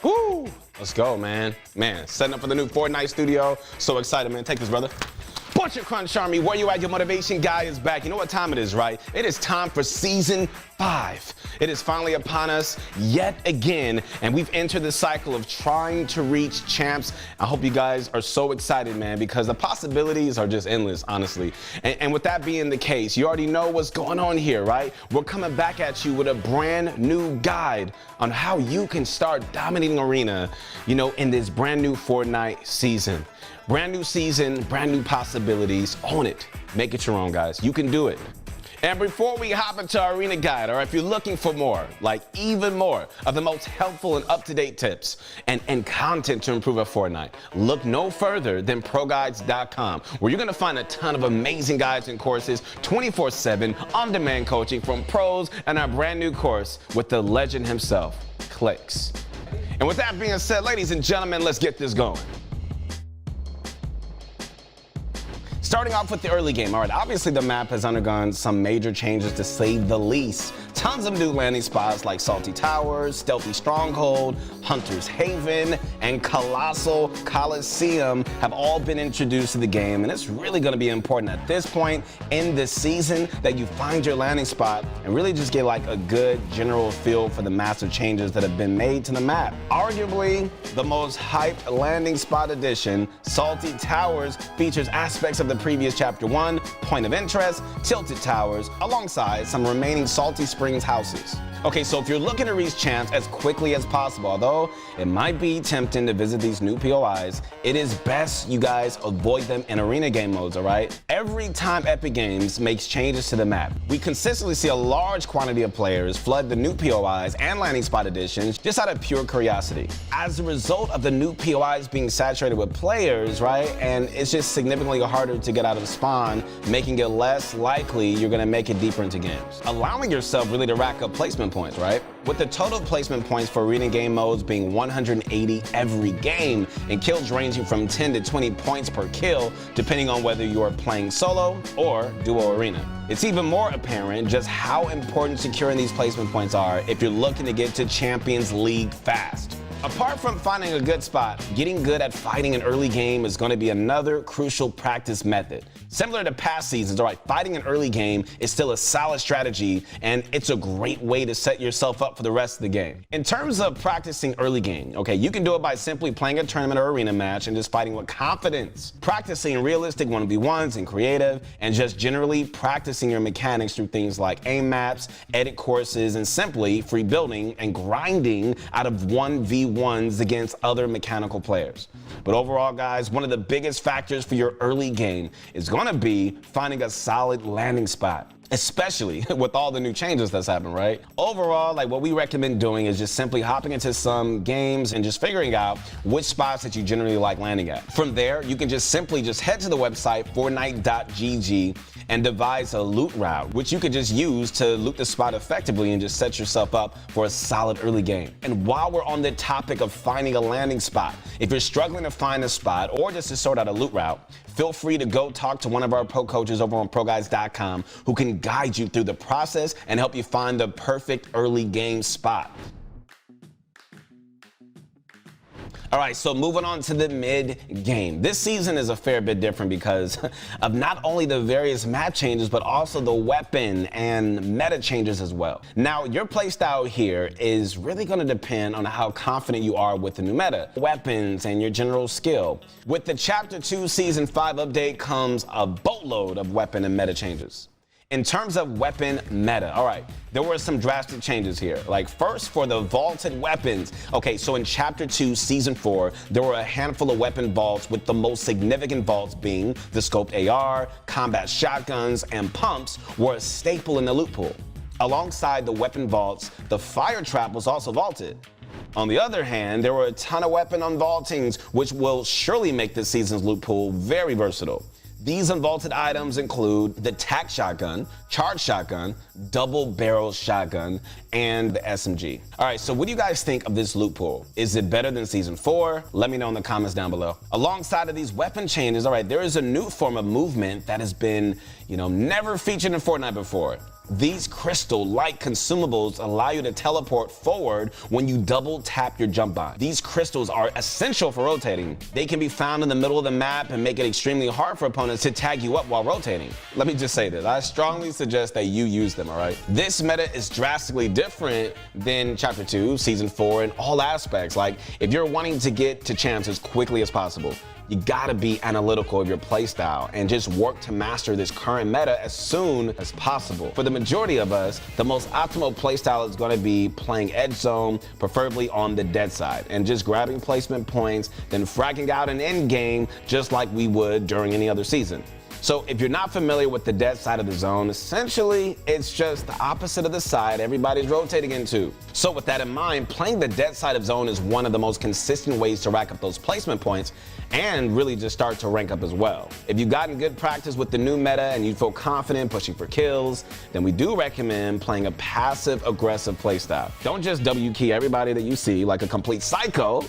Woo! Let's go, man. Man, setting up for the new Fortnite studio. So excited, man. Take this, brother. Bunch of Crunch Army, where you at? Your motivation guy is back. You know what time it is, right? It is time for season 5. It is finally upon us yet again, and we've entered the cycle of trying to reach champs. I hope you guys are so excited, man, because the possibilities are just endless, honestly. And with that being the case, you already know what's going on here, right? We're coming back at you with a brand new guide on how you can start dominating Arena, you know, in this brand new Fortnite season. Brand new season, brand new possibilities. Own it. Make it your own, guys. You can do it. And before we hop into our Arena guide, or if you're looking for more, like even more of the most helpful and up-to-date tips and content to improve at Fortnite, look no further than ProGuides.com, where you're gonna find a ton of amazing guides and courses, 24/7 on-demand coaching from pros, and our brand new course with the legend himself, Clicks. And with that being said, ladies and gentlemen, let's get this going. Starting off with the early game, all right, obviously the map has undergone some major changes to say the least. Tons of new landing spots like Salty Towers, Stealthy Stronghold, Hunter's Haven, and Colossal Coliseum have all been introduced to the game, and it's really going to be important at this point in this season that you find your landing spot and really just get like a good general feel for the massive changes that have been made to the map. Arguably, the most hyped landing spot addition, Salty Towers, features aspects of the previous Chapter 1, Point of Interest, Tilted Towers, alongside some remaining Salty Springs houses. Okay, so if you're looking to reach champs as quickly as possible, although it might be tempting to visit these new POIs, it is best you guys avoid them in arena game modes, all right? Every time Epic Games makes changes to the map, we consistently see a large quantity of players flood the new POIs and landing spot additions just out of pure curiosity. As a result of the new POIs being saturated with players, right, and it's just significantly harder to get out of spawn, making it less likely you're gonna make it deeper into games, allowing yourself really to rack up placement points, right? With the total placement points for arena game modes being 180 every game, and kills ranging from 10 to 20 points per kill, depending on whether you are playing solo or duo arena. It's even more apparent just how important securing these placement points are if you're looking to get to Champions League fast. Apart from finding a good spot, getting good at fighting an early game is going to be another crucial practice method. Similar to past seasons, all right, fighting an early game is still a solid strategy, and it's a great way to set yourself up for the rest of the game. In terms of practicing early game, okay, you can do it by simply playing a tournament or arena match and just fighting with confidence, practicing realistic 1v1s and creative, and just generally practicing your mechanics through things like aim maps, edit courses, and simply free building and grinding out of 1v1s against other mechanical players. But overall, guys, one of the biggest factors for your early game is going to be finding a solid landing spot, especially with all the new changes that's happened, right? Overall, like what we recommend doing is just simply hopping into some games and just figuring out which spots that you generally like landing at. From there, you can just simply head to the website fortnite.gg and devise a loot route, which you could just use to loot the spot effectively and just set yourself up for a solid early game. And while we're on the topic of finding a landing spot, if you're struggling to find a spot or just to sort out a loot route, feel free to go talk to one of our pro coaches over on ProGuides.com who can guide you through the process and help you find the perfect early game spot. All right, so moving on to the mid game. This season is a fair bit different because of not only the various map changes, but also the weapon and meta changes as well. Now, your playstyle here is really gonna depend on how confident you are with the new meta, weapons, and your general skill. With the Chapter 2 Season 5 update comes a boatload of weapon and meta changes. In terms of weapon meta, all right, there were some drastic changes here. Like first, for the vaulted weapons. Okay, so in Chapter 2, Season 4, there were a handful of weapon vaults, with the most significant vaults being the scoped AR, combat shotguns, and pumps were a staple in the loot pool. Alongside the weapon vaults, the fire trap was also vaulted. On the other hand, there were a ton of weapon unvaultings, which will surely make this season's loot pool very versatile. These unvaulted items include the tac shotgun, charge shotgun, double barrel shotgun, and the SMG. All right, so what do you guys think of this loot pool? Is it better than Season 4? Let me know in the comments down below. Alongside of these weapon changes, all right, there is a new form of movement that has been, never featured in Fortnite before. These crystal-like consumables allow you to teleport forward when you double tap your jump button. These crystals are essential for rotating. They can be found in the middle of the map and make it extremely hard for opponents to tag you up while rotating. Let me just say this, I strongly suggest that you use them, all right? This meta is drastically different than Chapter 2, Season 4 in all aspects. Like, if you're wanting to get to champs as quickly as possible, you gotta be analytical of your playstyle and just work to master this current meta as soon as possible. For the majority of us, the most optimal playstyle is gonna be playing edge zone, preferably on the dead side, and just grabbing placement points, then fragging out an end game just like we would during any other season. So if you're not familiar with the dead side of the zone, essentially it's just the opposite of the side everybody's rotating into. So with that in mind, playing the dead side of zone is one of the most consistent ways to rack up those placement points and really just start to rank up as well. If you've gotten good practice with the new meta and you feel confident pushing for kills, then we do recommend playing a passive aggressive playstyle. Don't just W key everybody that you see like a complete psycho,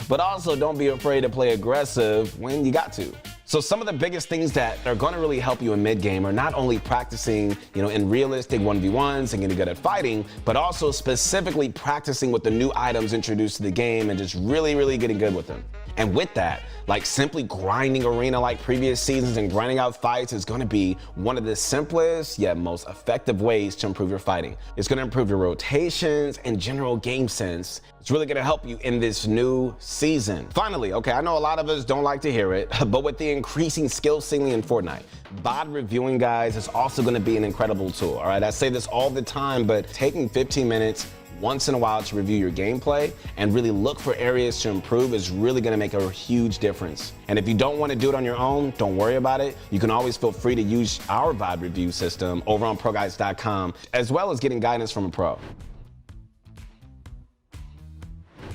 but also don't be afraid to play aggressive when you got to. So some of the biggest things that are going to really help you in mid-game are not only practicing, in realistic 1v1s and getting good at fighting, but also specifically practicing with the new items introduced to the game and just really getting good with them. And with that, like simply grinding arena like previous seasons and grinding out fights is going to be one of the simplest yet most effective ways to improve your fighting. It's going to improve your rotations and general game sense. It's really going to help you in this new season. Finally, okay, I know a lot of us don't like to hear it, but with the increasing skill ceiling in Fortnite, bot reviewing, guys, is also going to be an incredible tool. All right, I say this all the time, but taking 15 minutes once in a while to review your gameplay and really look for areas to improve is really going to make a huge difference. And if you don't want to do it on your own, don't worry about it. You can always feel free to use our VOD review system over on ProGuides.com, as well as getting guidance from a pro.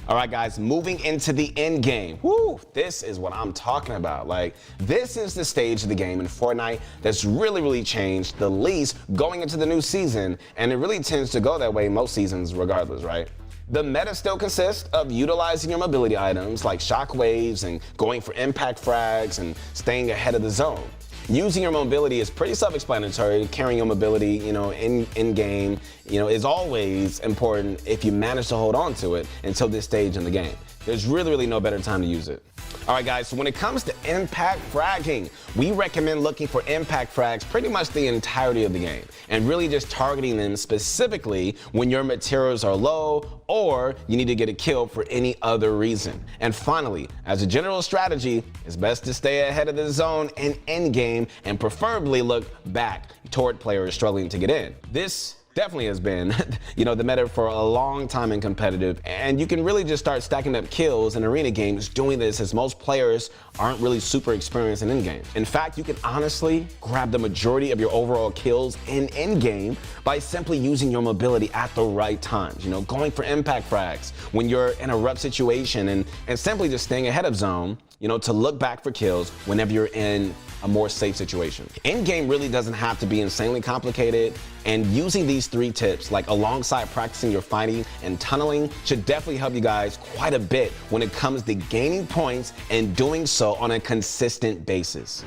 All right, guys, moving into the end game. Woo, this is what I'm talking about. Like, this is the stage of the game in Fortnite that's really changed the least going into the new season, and it really tends to go that way most seasons regardless, right? The meta still consists of utilizing your mobility items like shockwaves and going for impact frags and staying ahead of the zone. Using your mobility is pretty self-explanatory. Carrying your mobility, in game, is always important if you manage to hold on to it until this stage in the game. There's really no better time to use it. All right, guys, so when it comes to impact fragging, we recommend looking for impact frags pretty much the entirety of the game and really just targeting them specifically when your materials are low or you need to get a kill for any other reason. And finally, as a general strategy, it's best to stay ahead of the zone and end game and preferably look back toward players struggling to get in. This definitely has been, the meta for a long time in competitive, and you can really just start stacking up kills in arena games doing this, as most players aren't really super experienced in in-game. In fact, you can honestly grab the majority of your overall kills in in-game by simply using your mobility at the right times, going for impact frags when you're in a rough situation and simply just staying ahead of zone, to look back for kills whenever you're in a more safe situation. In-game really doesn't have to be insanely complicated, and using these 3 tips, like alongside practicing your fighting and tunneling, should definitely help you guys quite a bit when it comes to gaining points and doing so on a consistent basis.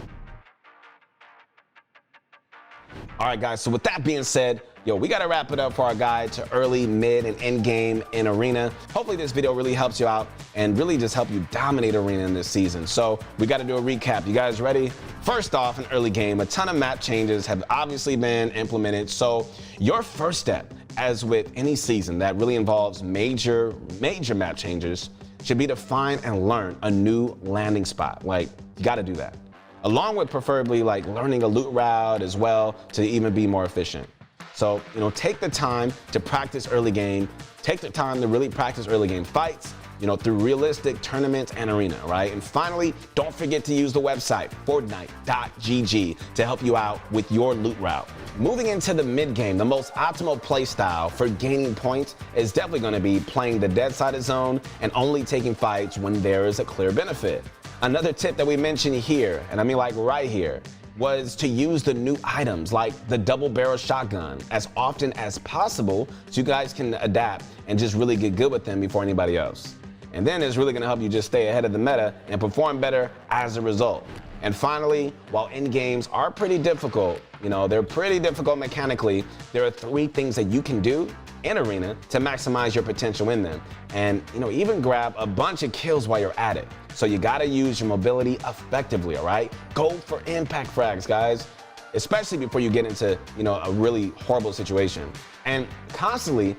All right, guys, so with that being said, we gotta wrap it up for our guide to early, mid, and end game in Arena. Hopefully this video really helps you out and really just help you dominate Arena in this season. So we gotta do a recap. You guys ready? First off, in early game, a ton of map changes have obviously been implemented. So your first step, as with any season that really involves major map changes, should be to find and learn a new landing spot. Like, you gotta do that. Along with preferably like learning a loot route as well to even be more efficient. So, take the time to practice early game. Take the time to really practice early game fights, through realistic tournaments and arena, right? And finally, don't forget to use the website, Fortnite.gg, to help you out with your loot route. Moving into the mid game, the most optimal play style for gaining points is definitely going to be playing the dead side of zone and only taking fights when there is a clear benefit. Another tip that we mentioned here, and I mean like right here, was to use the new items like the double barrel shotgun as often as possible so you guys can adapt and just really get good with them before anybody else. And then it's really gonna help you just stay ahead of the meta and perform better as a result. And finally, while end games are pretty difficult, they're pretty difficult mechanically, there are 3 things that you can do in Arena to maximize your potential in them. And, even grab a bunch of kills while you're at it. So you gotta use your mobility effectively, all right? Go for impact frags, guys. Especially before you get into, a really horrible situation. And constantly,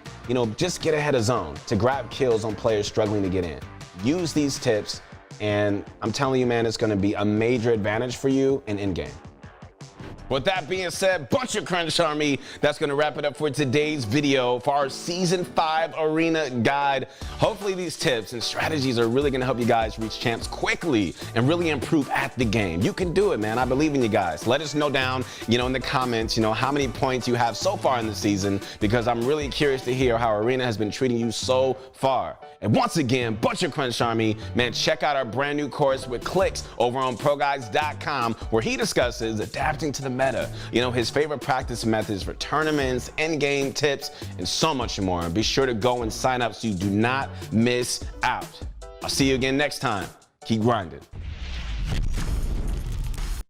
just get ahead of zone to grab kills on players struggling to get in. Use these tips, and I'm telling you, man, it's gonna be a major advantage for you in endgame. With that being said, bunch of Crunch Army, that's going to wrap it up for today's video for our Season 5 Arena Guide. Hopefully these tips and strategies are really going to help you guys reach champs quickly and really improve at the game. You can do it, man. I believe in you guys. Let us know down, in the comments, how many points you have so far in the season, because I'm really curious to hear how Arena has been treating you so far. And once again, bunch of Crunch Army, man, check out our brand new course with Clicks over on ProGuides.com, where he discusses adapting to the meta, his favorite practice methods for tournaments, endgame tips, and so much more. And be sure to go and sign up so you do not miss out. I'll see you again next time. Keep grinding.